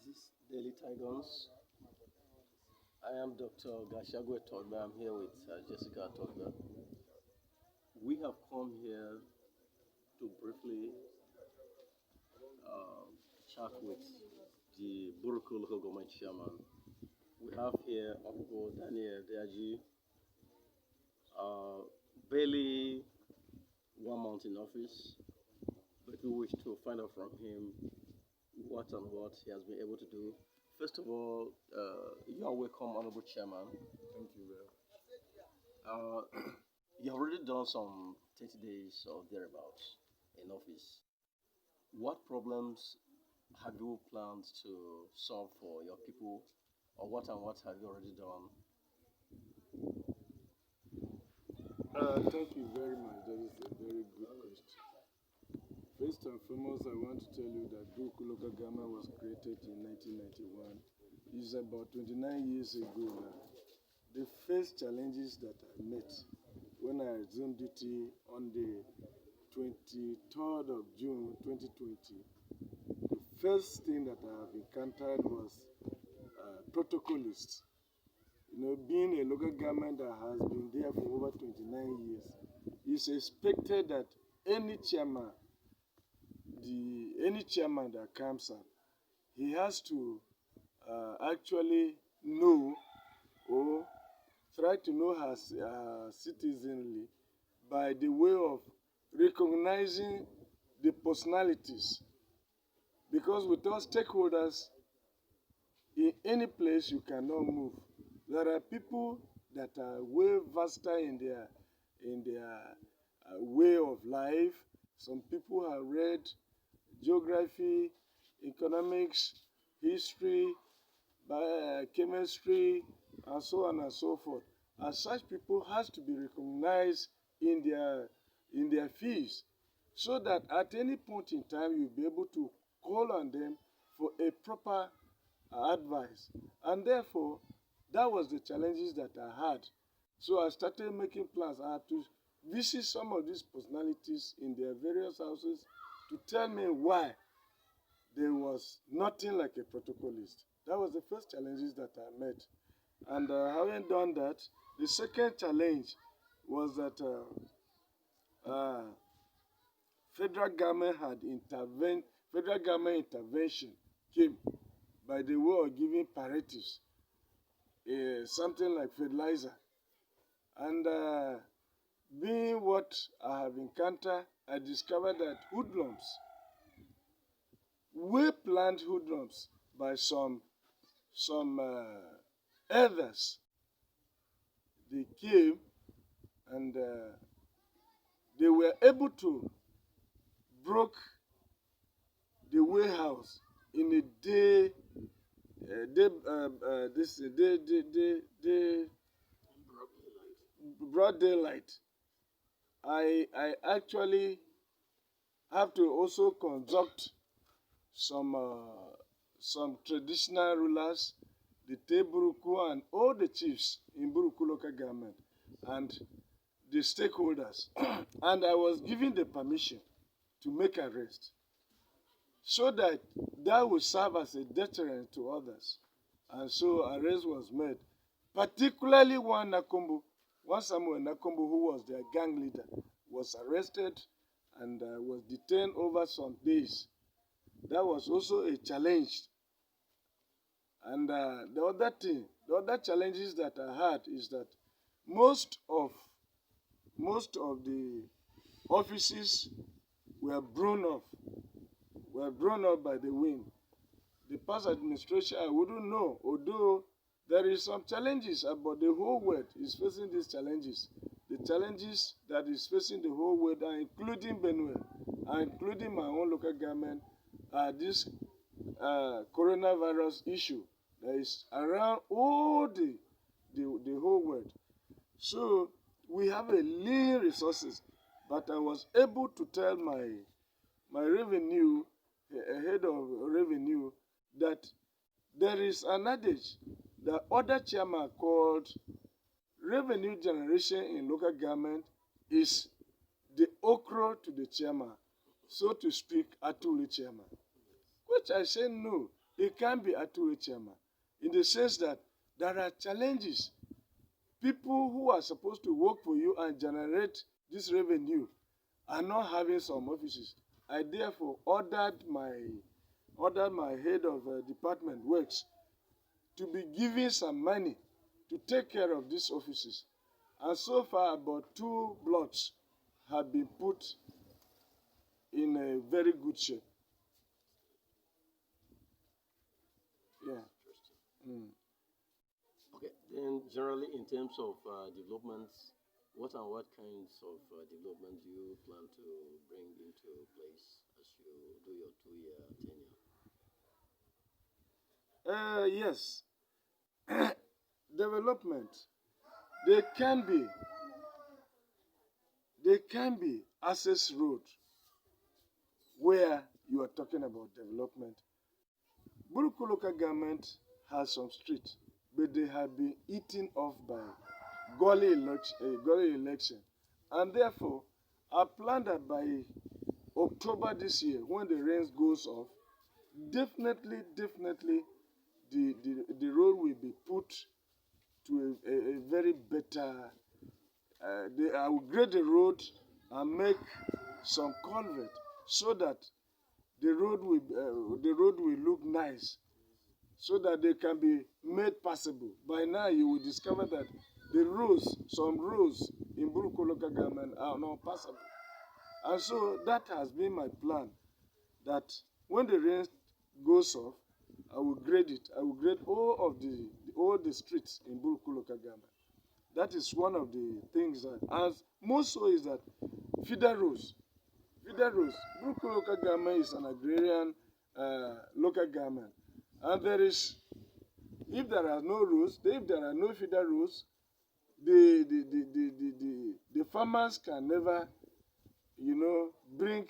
This Daily Tigons. I am Dr. Gashagwe Togba. I'm here with Jessica Togba. We have come here to briefly uh, chat with the Buruku local government chairman. We have here Hon Daniel Deajir, barely 1 month in office, but we wish to find out from him what and what he has been able to do. First of all, you are welcome, Honorable Chairman. Thank you, well. Uh, you have already done some 30 days or thereabouts in office. What problems have you planned to solve for your people, or what and what have you already done? Thank you very much. That is a very good question. First and foremost, I want to tell you that Buruku local government was created in 1991. It's about 29 years ago now. The first challenges that I met when I resumed duty on the 23rd of June 2020, the first thing that I have encountered was protocolists. Being a local government that has been there for over 29 years, it's expected that any chairman that comes up, he has to actually know or try to know her citizenry by the way of recognizing the personalities. Because without stakeholders, in any place you cannot move. There are people that are way vaster in their way of life. Some people have read geography, economics, history, chemistry, and so on and so forth. And such people has to be recognized in their fields, so that at any point in time you'll be able to call on them for a proper advice. And therefore, that was the challenges that I had. So I started making plans. I had to visit some of these personalities in their various houses to tell me why there was nothing like a protocolist. That was the first challenges that I met. And having done that, the second challenge was that federal government intervention came by the way of giving palliatives, something like fertilizer. And being what I have encountered, I discovered that hoodlums, well-planned hoodlums by some others, they came and they were able to broke the warehouse in a broad daylight. I actually have to also conduct some traditional rulers, the Buruku and all the chiefs in Buruku local government and the stakeholders. And I was given the permission to make arrest, so that would serve as a deterrent to others. And so arrest was made, particularly one Samuel Nakombo, who was their gang leader, was arrested and was detained over some days. That was also a challenge. And the other challenges that I had is that most of the offices were blown up by the wind. The past administration, I wouldn't know, although there is some challenges, but the whole world is facing these challenges. The challenges that is facing the whole world, are including Benue, are including my own local government, this coronavirus issue that is around all the whole world. So we have a lean resources, but I was able to tell my revenue, head of revenue, that there is an adage that other chairman called revenue generation in local government is the okra to the chairman, so to speak, Atuli chairman. Which I say no. It can be a two-way chairman in the sense that there are challenges. People who are supposed to work for you and generate this revenue are not having some offices. I therefore ordered my head of department works to be given some money to take care of these offices. And so far, about 2 blocks have been put in a very good shape. Yeah. Mm. Okay, then generally in terms of developments, what and what kinds of development do you plan to bring into place as you do your 2-year tenure? Yes. Development. There can be access road where you are talking about development. Buruku local government has some streets, but they have been eaten off by gully election. And therefore, I plan that by October this year, when the rains goes off, definitely, the road will be put to a very better. I will grade the road and make some culvert so that the road will look nice, so that they can be made passable. By now, you will discover that some roads in Buruku local government are not passable. And so that has been my plan, that when the rain goes off, I will grade it. I will grade all the streets in Buruku local government. That is one of the things that, as most so is that feeder roads. Buruku local government is an agrarian local government. And if there are no roads, if there are no feeder roads, the farmers can never, bring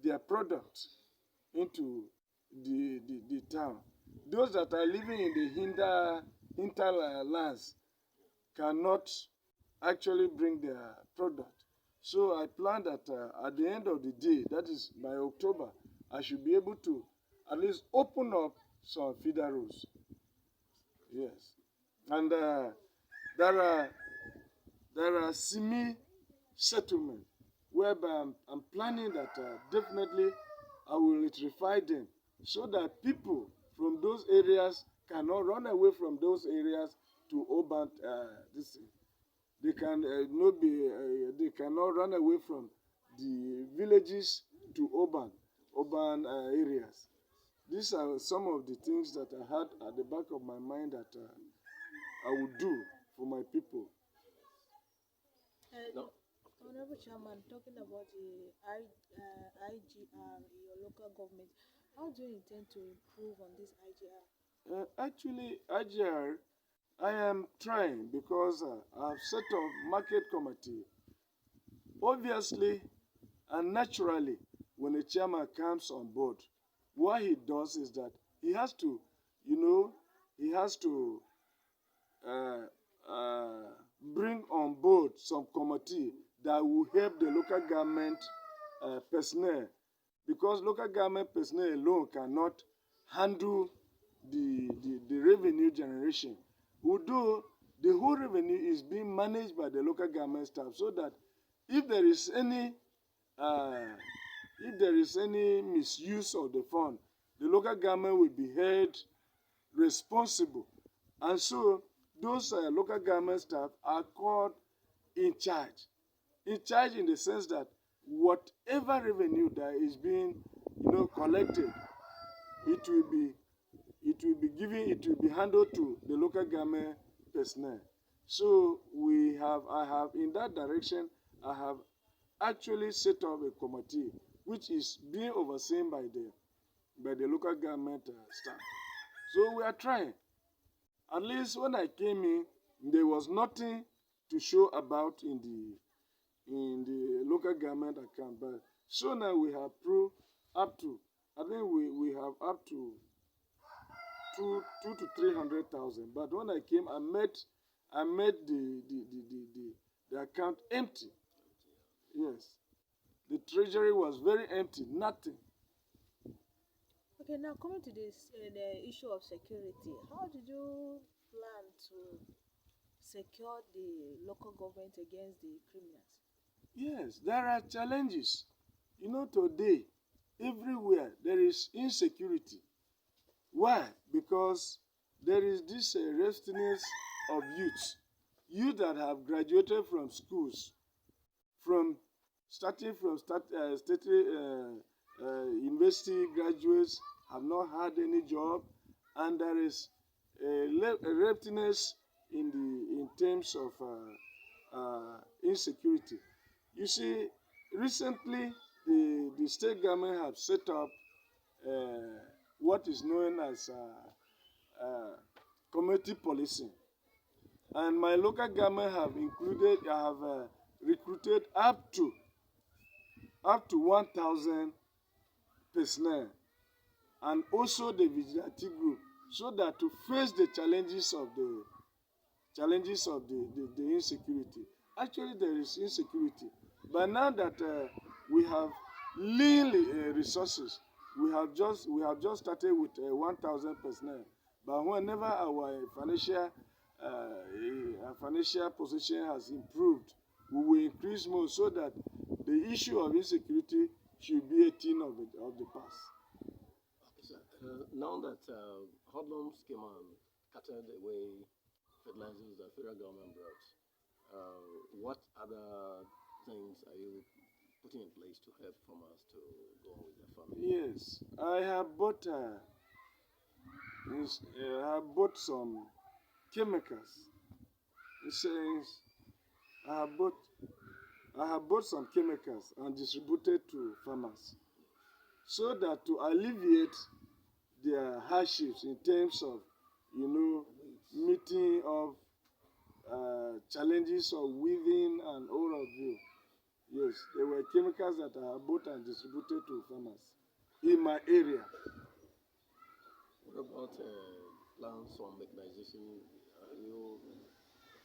their product into the town. Those that are living in the hinterlands cannot actually bring their product. So I plan that at the end of the day, that is by October, I should be able to at least open up some feeder roads. Yes. And there are semi-settlement whereby I'm planning that definitely I will electrify them so that people from those areas cannot run away from those areas to urban this thing. They can not be. They cannot run away from the villages to urban areas. These are some of the things that I had at the back of my mind that I would do for my people. No. Honorable Chairman, talking about the IGR in your local government, how do you intend to improve on this IGR? Actually, IGR, I am trying because I've set up market committee. Obviously and naturally, when a chairman comes on board, what he does is that he has to, he has to uh, uh, bring on board some committee that will help the local government personnel, because local government personnel alone cannot handle the revenue generation. Although the whole revenue is being managed by the local government staff, so that if there is any uh, misuse of the fund, the local government will be held responsible. And so those local government staff are called in charge. In charge in the sense that whatever revenue that is being, collected, it will be it will be handled to the local government personnel. So I have in that direction, I have actually set up a committee which is being overseen by the local government staff. So we are trying. At least when I came in, there was nothing to show about in the local government account. But so now we have proved up to, I think we have up to two to 300,000. But when I came, I made the account empty. Yes, the treasury was very empty, nothing. Okay, now coming to this the issue of security, how did you plan to secure the local government against the criminals? Yes, there are challenges. You know, today, everywhere there is insecurity. Why? Because there is this restlessness of youth that have graduated from schools, from starting from state university graduates have not had any job, and there is a reptiness in terms of insecurity. You see, recently the state government have set up uh, what is known as community policing, and my local government have recruited up to 1,000 personnel, and also the vigilante group, so that to face the challenges of the insecurity. Actually, there is insecurity, but now that we have lean resources, we have just started with 1,000 personnel. But whenever our financial position has improved, we will increase more, so that the issue of insecurity should be a thing of the past. Okay, sir. Now that hoodlums came and cutted away fertilizers that federal government brought, what other things are you putting in place to help farmers to go on with their farming? Yes, I have bought some chemicals. It says I have bought I have bought some chemicals and distributed to farmers, so that to alleviate their hardships in terms of, you know, meeting of challenges of weaving and all of you. Yes, there were chemicals that I have bought and distributed to farmers in my area. What about plans on mechanization? Are you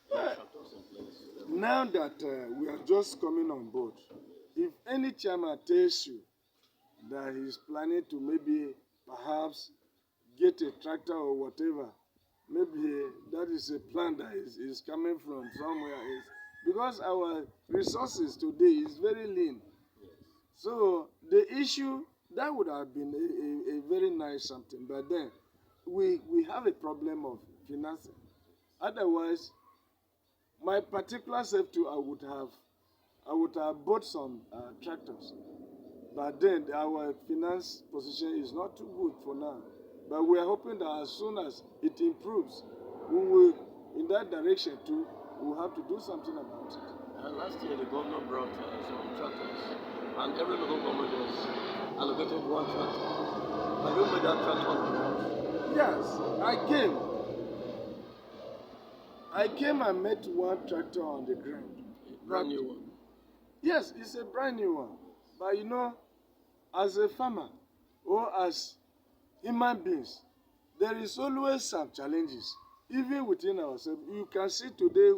Well, tractors in place? now that we are just coming on board, if any chairman tells you that he's planning to maybe perhaps get a tractor or whatever, maybe that is a plan that is coming from somewhere else. Because our resources today is very lean. Yes. So the issue that would have been a very nice something, but then we have a problem of financing. Otherwise, my particular self too, I would have bought some tractors, but then our finance position is not too good for now. But we are hoping that as soon as it improves, we will, in that direction too, we'll have to do something about it. Last year, the governor brought some tractors, and every local government was allocated one tractor. Have you made that tractor on the ground? Yes, I came and met one tractor on the ground. A brand new one. Yes, it's a brand new one. But you know, as a farmer or as human beings, there is always some challenges, even within ourselves. You can see today,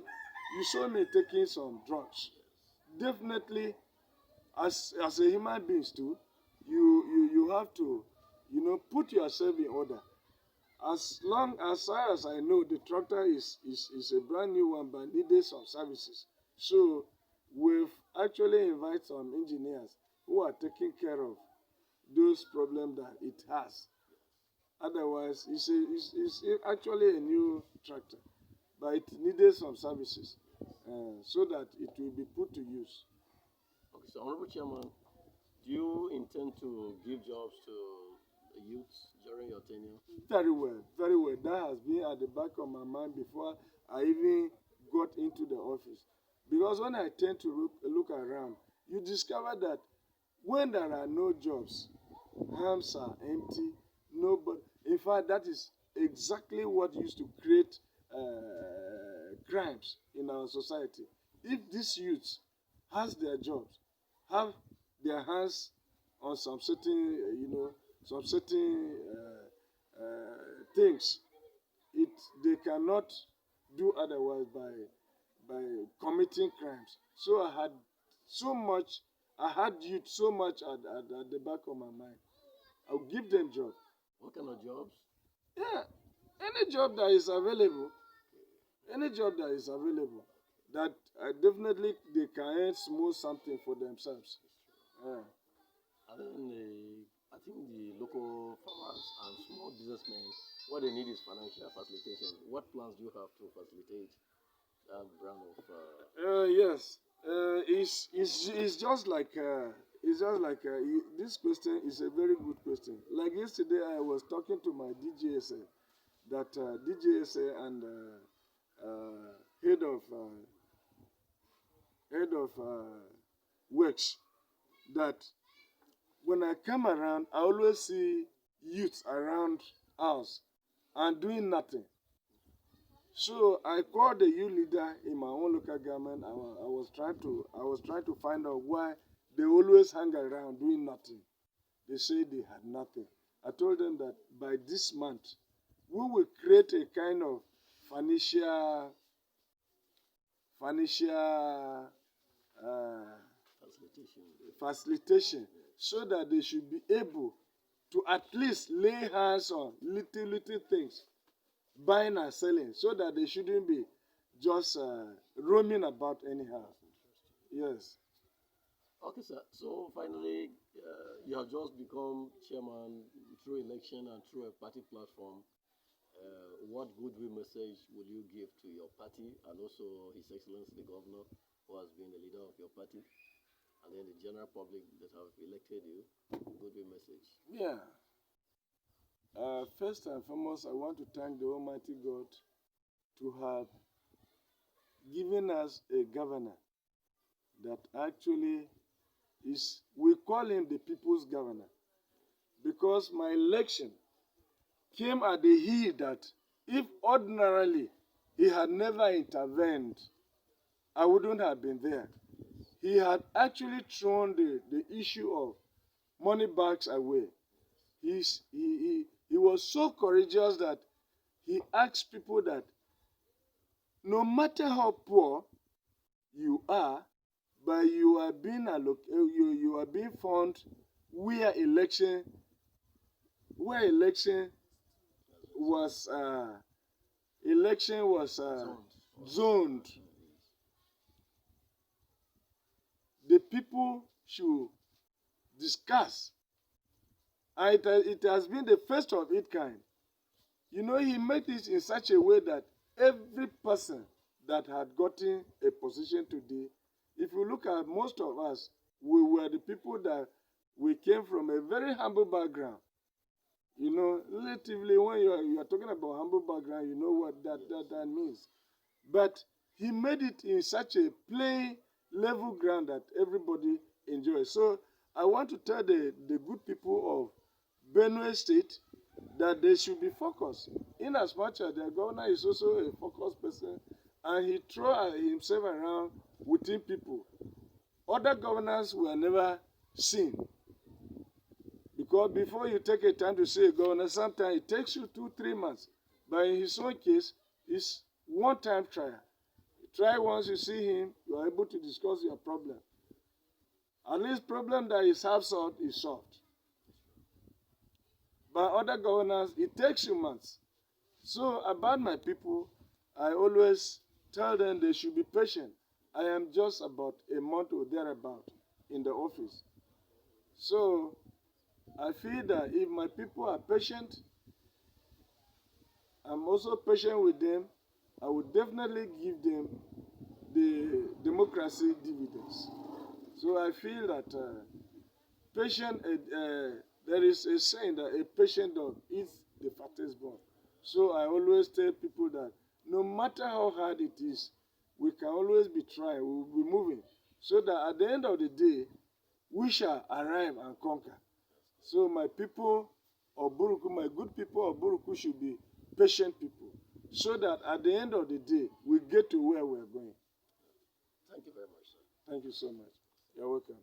you saw me taking some drugs. Definitely, as a human beings too, you have to, put yourself in order. As far as I know, the tractor is a brand new one, but needed some services. So we've actually invited some engineers who are taking care of those problems that it has. Otherwise, it's actually a new tractor, but it needed some services so that it will be put to use. Okay, so Honorable Chairman, do you intend to give jobs to the youths during your tenure? Very well, very well. That has been at the back of my mind before I even got into the office. Because when I tend to look around, you discover that when there are no jobs, hands are empty. Nobody. In fact, that is exactly what used to create crimes in our society. If these youths has their jobs, have their hands on some certain things, they cannot do otherwise by committing crimes. So I had youth so much at the back of my mind. I'll give them job. What kind of jobs? Yeah, any job that is available, any job that is available, that definitely they can earn small something for themselves. Yeah. And then I think the local farmers and small businessmen, what they need is financial facilitation. What plans do you have to facilitate that brand of? Yes. It's just like this question is a very good question. Like yesterday, I was talking to my DJSA, that DJSA and head of works, that when I come around, I always see youth around us and doing nothing. So I called the youth leader in my own local government. I was trying to find out why they always hang around doing nothing. They say they had nothing. I told them that by this month we will create a kind of financial Facilitation. facilitation, so that they should be able to at least lay hands on little things, buying and selling, so that they shouldn't be just roaming about anyhow. Yes. Okay, sir. So finally, you have just become chairman through election and through a party platform. What goodwill message will you give to your party and also His Excellency the Governor, who has been the leader of your party, and then the general public that have elected you? Goodwill message. Yeah. First and foremost, I want to thank the Almighty God to have given us a governor that actually is, we call him the people's governor, because my election came at the heel that if ordinarily he had never intervened, I wouldn't have been there. He had actually thrown the issue of money bags away. He was so courageous that he asked people that no matter how poor you are, but you are being found where election was zoned. The people should discuss. And it has been the first of its kind. You know, he made it in such a way that every person that had gotten a position today, if you look at most of us, we were the people that we came from a very humble background. You know, relatively, when you are talking about humble background, you know what that means. But he made it in such a plain, level ground that everybody enjoys. So I want to tell the good people of Benue State that they should be focused. In as much as their governor is also a focused person, and he throw himself around within people. Other governors were never seen. Because before you take a time to say a governor, sometimes it takes you 2-3 months. But in his own case, it's one-time trial. Try once you see him, you are able to discuss your problem. At least problem that is half solved is solved. By other governors, it takes you months. So about my people, I always tell them they should be patient. I am just about a month or thereabout in the office. So I feel that if my people are patient, I'm also patient with them. I will definitely give them the democracy dividends. So I feel that there is a saying that a patient dog eats the fattest bone. So I always tell people that no matter how hard it is, we can always be trying, we will be moving, so that at the end of the day, we shall arrive and conquer. So my people of Buruku, my good people of Buruku should be patient people, so that at the end of the day, we get to where we're going. Thank you very much, sir. Thank you so much. You're welcome.